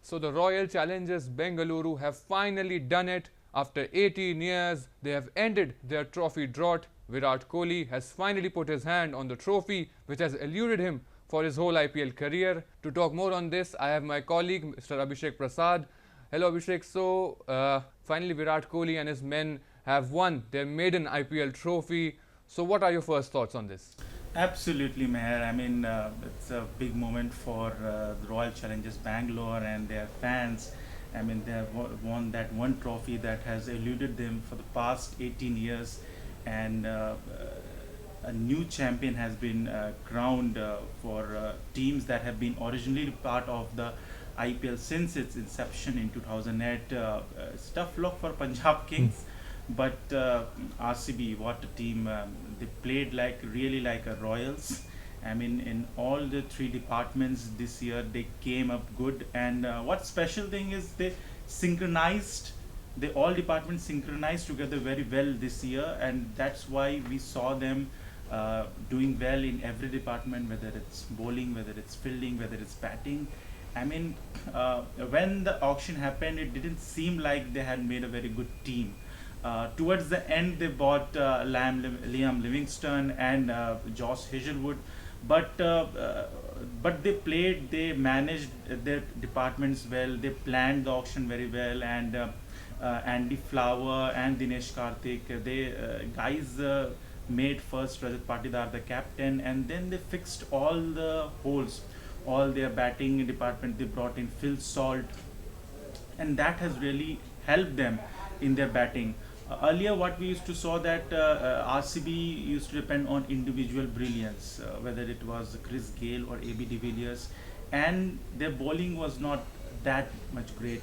So the Royal Challengers Bengaluru have finally done it. After 18 years, they have ended their trophy drought. Virat Kohli has finally put his hand on the trophy, which has eluded him for his whole IPL career. To talk more on this, I have my colleague, Mr. Abhishek Prasad. Hello, Abhishek. So, finally, Virat Kohli and his men have won their maiden IPL trophy. So, what are your first thoughts on this? Absolutely, Meher. It's a big moment for the Royal Challengers Bangalore and their fans. They have won that one trophy that has eluded them for the past 18 years, and a new champion has been crowned for teams that have been originally part of the IPL since its inception in 2008. It's tough luck for Punjab Kings, but RCB, what a team! They played like really like a Royals. In all the three departments this year, they came up good. And what special thing is they synchronized. They all departments synchronized together very well this year, and that's why we saw them doing well in every department, whether it's bowling, whether it's fielding, whether it's batting. I mean, when the auction happened, it didn't seem like they had made a very good team. Towards the end, they bought Liam Livingston and Josh Hazelwood, but they played, they managed their departments well, they planned the auction very well, and Andy Flower and Dinesh Karthik, they guys made first Rajat Patidar the captain, and then they fixed all the holes, all their batting department. They brought in Phil Salt, and that has really helped them in their batting. Earlier, what we used to saw that RCB used to depend on individual brilliance, whether it was Chris Gale or AB de Villiers, and their bowling was not that much great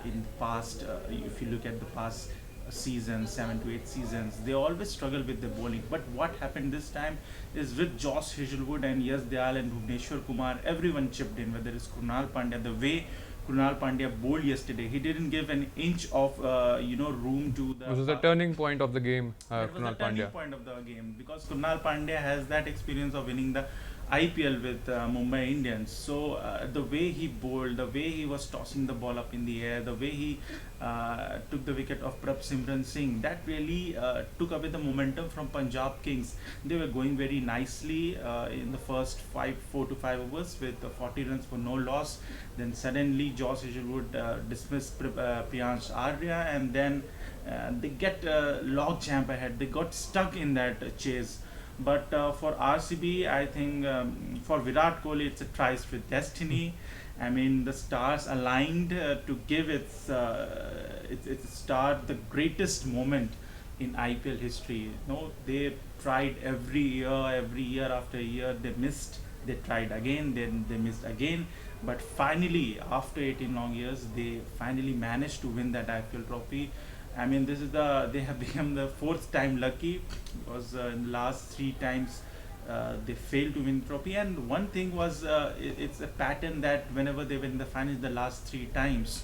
in the past. If you look at the past seasons, 7 to 8 seasons, they always struggle with the bowling. But what happened this time is with Josh Hazelwood and Yash Dayal and Bhuvneshwar Kumar, everyone chipped in. Whether it's Krunal Pandya, the way Krunal Pandya bowled yesterday, he didn't give an inch of room to the. This was the turning point of the game, That was the Krunal turning Pandya. point of the game because Krunal Pandya has that experience of winning the IPL with Mumbai Indians. So the way he bowled, the way he was tossing the ball up in the air, the way he took the wicket of Prabh Simran Singh, that really took away the momentum from Punjab Kings. They were going very nicely in the first 4 to 5 overs with 40 runs for no loss. Then suddenly Josh Hazelwood dismissed Priyansh Arya, and then they get log jam ahead. They got stuck in that chase. But for RCB, I think for Virat Kohli, it's a tryst with destiny. The stars aligned to give its star the greatest moment in IPL history. They tried every year after year. They missed. They tried again. Then they missed again. But finally, after 18 long years, they finally managed to win that IPL trophy. This is they have become the fourth time lucky because in the last 3 times they failed to win the trophy. And one thing was it's a pattern that whenever they win the finals the last 3 times,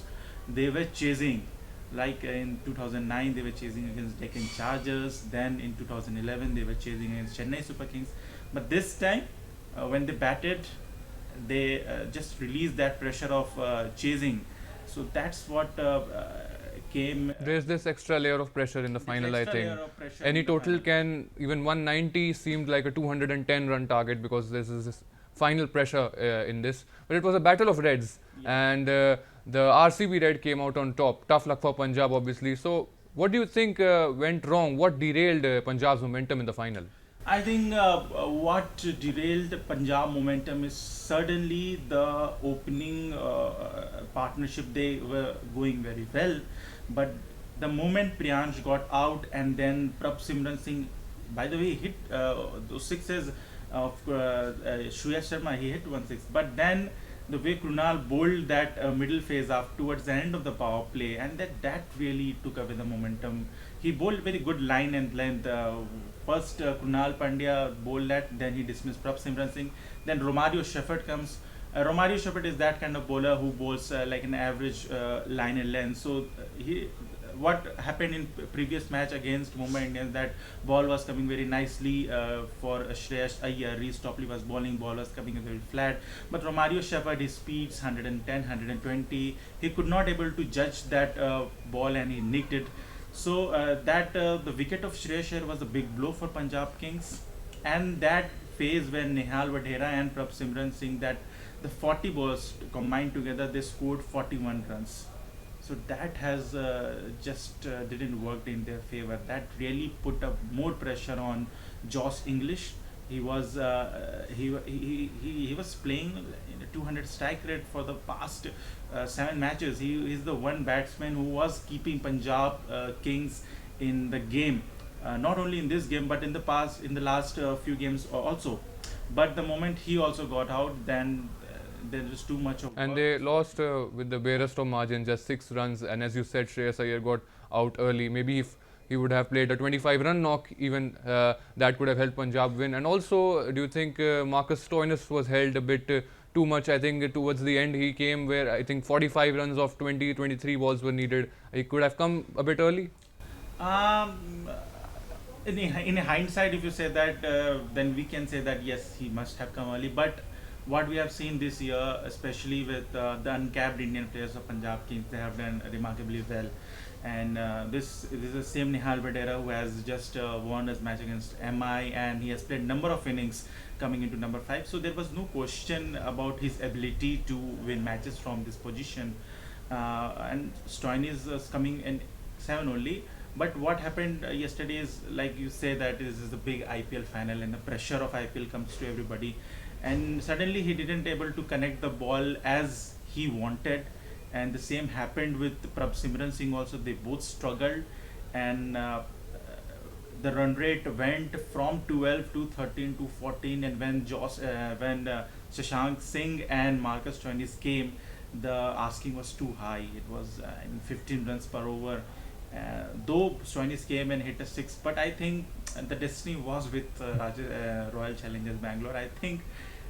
they were chasing. Like in 2009, they were chasing against Deccan Chargers. Then in 2011, they were chasing against Chennai Super Kings. But this time, when they batted, they just released that pressure of chasing. So that's what came. There's this extra layer of pressure in the This final, I extra think. layer of pressure Any in the total final. can, even 190 seemed like a 210 run target because this is this final pressure in this. But it was a battle of reds, Yeah. and the RCB red came out on top. Tough luck for Punjab, obviously. So, what do you think went wrong? What derailed Punjab's momentum in the final? I think what derailed Punjab momentum is suddenly the opening partnership. They were going very well, but the moment Priyansh got out and then Prabh Simran Singh, by the way, hit those sixes of Shreyas Sharma, he hit 1 6. But then the way Krunal bowled that middle phase up towards the end of the power play, and that really took away the momentum. He bowled very good line and length. First, Krunal Pandya bowled that, then he dismissed Prabh Simran Singh. Then Romario Shepherd comes. Romario Shepherd is that kind of bowler who bowls like an average line and length. So he what happened in previous match against Mumbai Indians, that ball was coming very nicely for Shreyas Iyer. Reece Topley was bowling, ball was coming very flat. But Romario Shepherd, his speeds 110, 120, he could not able to judge that ball and he nicked it. So the wicket of Shreyas Iyer was a big blow for Punjab Kings, and that phase when Nehal Vadhera and Prabh Simran Singh, that the 40 balls combined together, they scored 41 runs. So that has just didn't work in their favor. That really put up more pressure on Josh English. He was he was playing in a 200 strike rate for the past 7 matches. He is the one batsman who was keeping Punjab Kings in the game. Not only in this game, but in the past, in the last few games also. But the moment he also got out, then there is too much of And work. they lost with the barest of margin, just 6 runs. And as you said, Shreyas Iyer got out early. Maybe if he would have played a 25-run knock, even that could have helped Punjab win. And also, do you think Marcus Stoinis was held a bit too much? I think towards the end he came where I think 45 runs of 20, 23 balls were needed. He could have come a bit early. Um, in hindsight, if you say that, then we can say that yes, he must have come early. But what we have seen this year, especially with the uncapped Indian players of Punjab Kings, they have done remarkably well. And this is the same Nihal Vadera who has just won his match against MI, and he has played number of innings coming into number 5. So there was no question about his ability to win matches from this position. And Stoinis is coming in 7 only. But what happened yesterday is, like you say, that this is the big IPL final and the pressure of IPL comes to everybody. And suddenly he didn't able to connect the ball as he wanted. And the same happened with Prabh Simran Singh also. They both struggled, and the run rate went from 12 to 13 to 14. And when Shashank Singh and Marcus Stoinis came, the asking was too high. It was 15 runs per over. Though Stoinis came and hit a 6, but I think the destiny was with Royal Challengers Bangalore. I think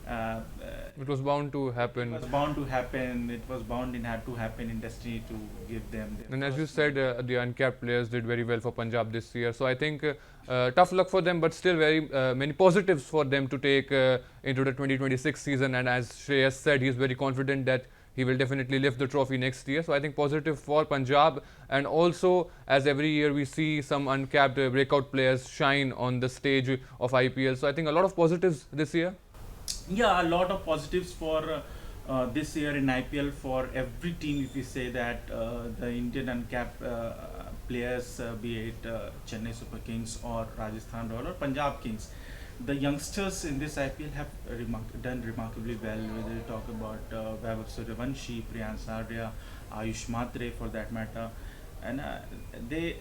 It was bound to it happen. was bound to happen. It was bound in had to happen in destiny to give them. Their And as you first said, the uncapped players did very well for Punjab this year. So I think tough luck for them, but still very many positives for them to take into the 2026 season. And as Shreyas said, he's very confident that he will definitely lift the trophy next year. So I think positive for Punjab. And also, as every year we see some uncapped breakout players shine on the stage of IPL. So I think a lot of positives this year. Yeah, a lot of positives for this year in IPL for every team. If we say that the Indian uncapped players, be it Chennai Super Kings or Rajasthan Royals or Punjab Kings, the youngsters in this IPL have done remarkably well. Whether you talk about Vaibhav Suryavanshi, Priyansh Arya, Ayush Matre for that matter, and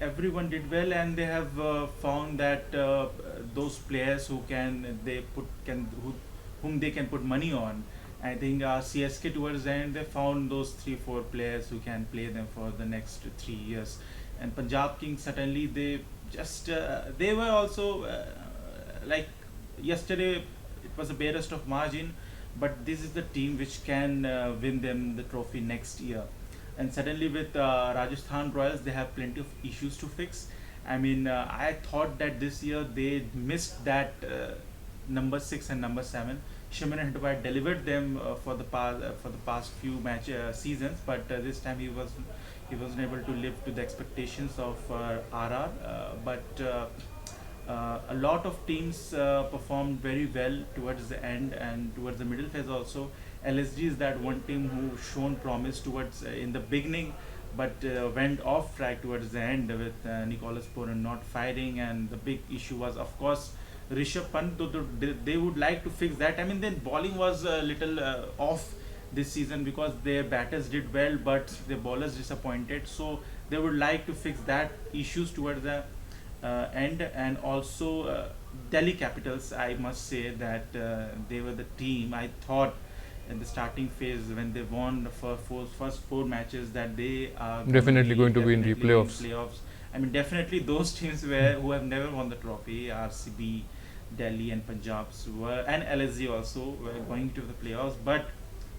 everyone did well, and they have found that those players who whom they can put money on. I think CSK towards the end, they found those 3-4 players who can play them for the next 3 years. And Punjab Kings, certainly they just they were also like yesterday, it was a barest of margin, but this is the team which can win them the trophy next year. And suddenly with Rajasthan Royals, they have plenty of issues to fix. I mean, I thought that this year they missed that number 6 and number 7. Shimon Hetway delivered them for the past few match seasons, but this time he wasn't able to live to the expectations of RR. But a lot of teams performed very well towards the end and towards the middle phase also. LSG is that one team who shown promise towards in the beginning, but went off track towards the end with Nicholas Puran not firing, and the big issue was, of course, Rishabh Pant. They would like to fix that. I mean, then bowling was a little off this season because their batters did well, but their bowlers disappointed. So they would like to fix that issues towards the end. And also Delhi Capitals, I must say that they were the team I thought in the starting phase when they won the first 4 matches that they are Definitely going to be in the definitely playoffs. I mean, definitely those teams who have never won the trophy, RCB, Delhi, and Punjabs were, and LSG also were going to the playoffs. But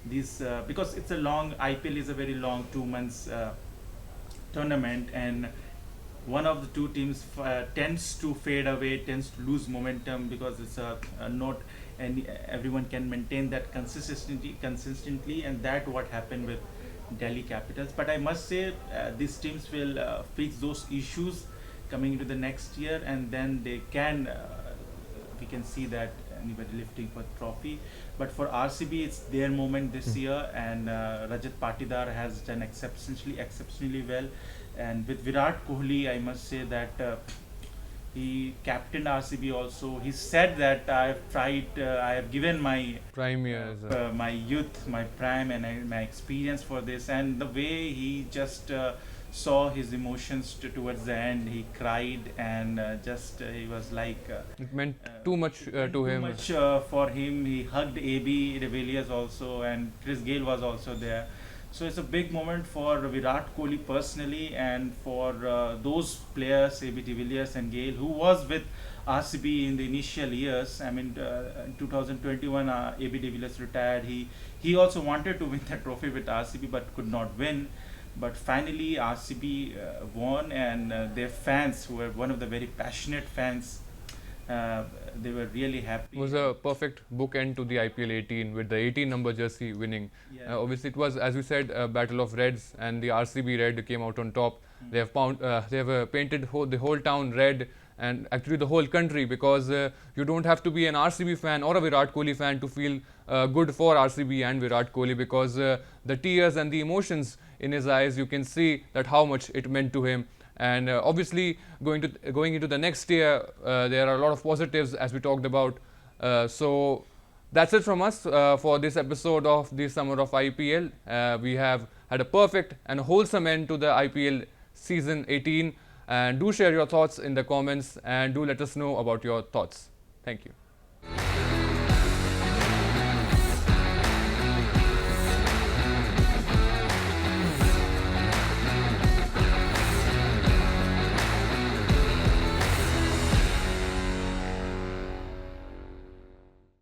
these because it's a long IPL is a very long 2 months tournament, and one of the two teams tends to fade away, tends to lose momentum because it's a not and everyone can maintain that consistently, and that what happened with Delhi Capitals. But I must say these teams will fix those issues coming into the next year, and then they can we can see that anybody lifting for trophy. But for RCB, it's their moment this year, and Rajat Patidar has done exceptionally well. And with Virat Kohli, I must say that he captained RCB also. He said that I have given my Prime years. my youth, my prime, and my experience for this. And the way he just saw his emotions towards the end, he cried, and he was like. It meant too much to Too him. much for him. He hugged AB de Villiers also, and Chris Gayle was also there. So it's a big moment for Virat Kohli personally, and for those players, AB de Villiers and Gayle, who was with RCB in the initial years. I mean, in 2021, AB de Villiers retired. He also wanted to win the trophy with RCB, but could not win. But finally, RCB won, and their fans, who were one of the very passionate fans, they were really happy. It was a perfect bookend to the IPL 18 with the 18 number jersey winning. Yeah. Obviously, it was, as you said, a battle of reds, and the RCB red came out on top. They have painted the whole town red, and actually the whole country, because you don't have to be an RCB fan or a Virat Kohli fan to feel good for RCB and Virat Kohli, because the tears and the emotions in his eyes, you can see that how much it meant to him. And obviously, going into the next year, there are a lot of positives, as we talked about. So that's it from us for this episode of the Summer of IPL. We have had a perfect and wholesome end to the IPL season 18. And do share your thoughts in the comments, and do let us know about your thoughts. Thank you.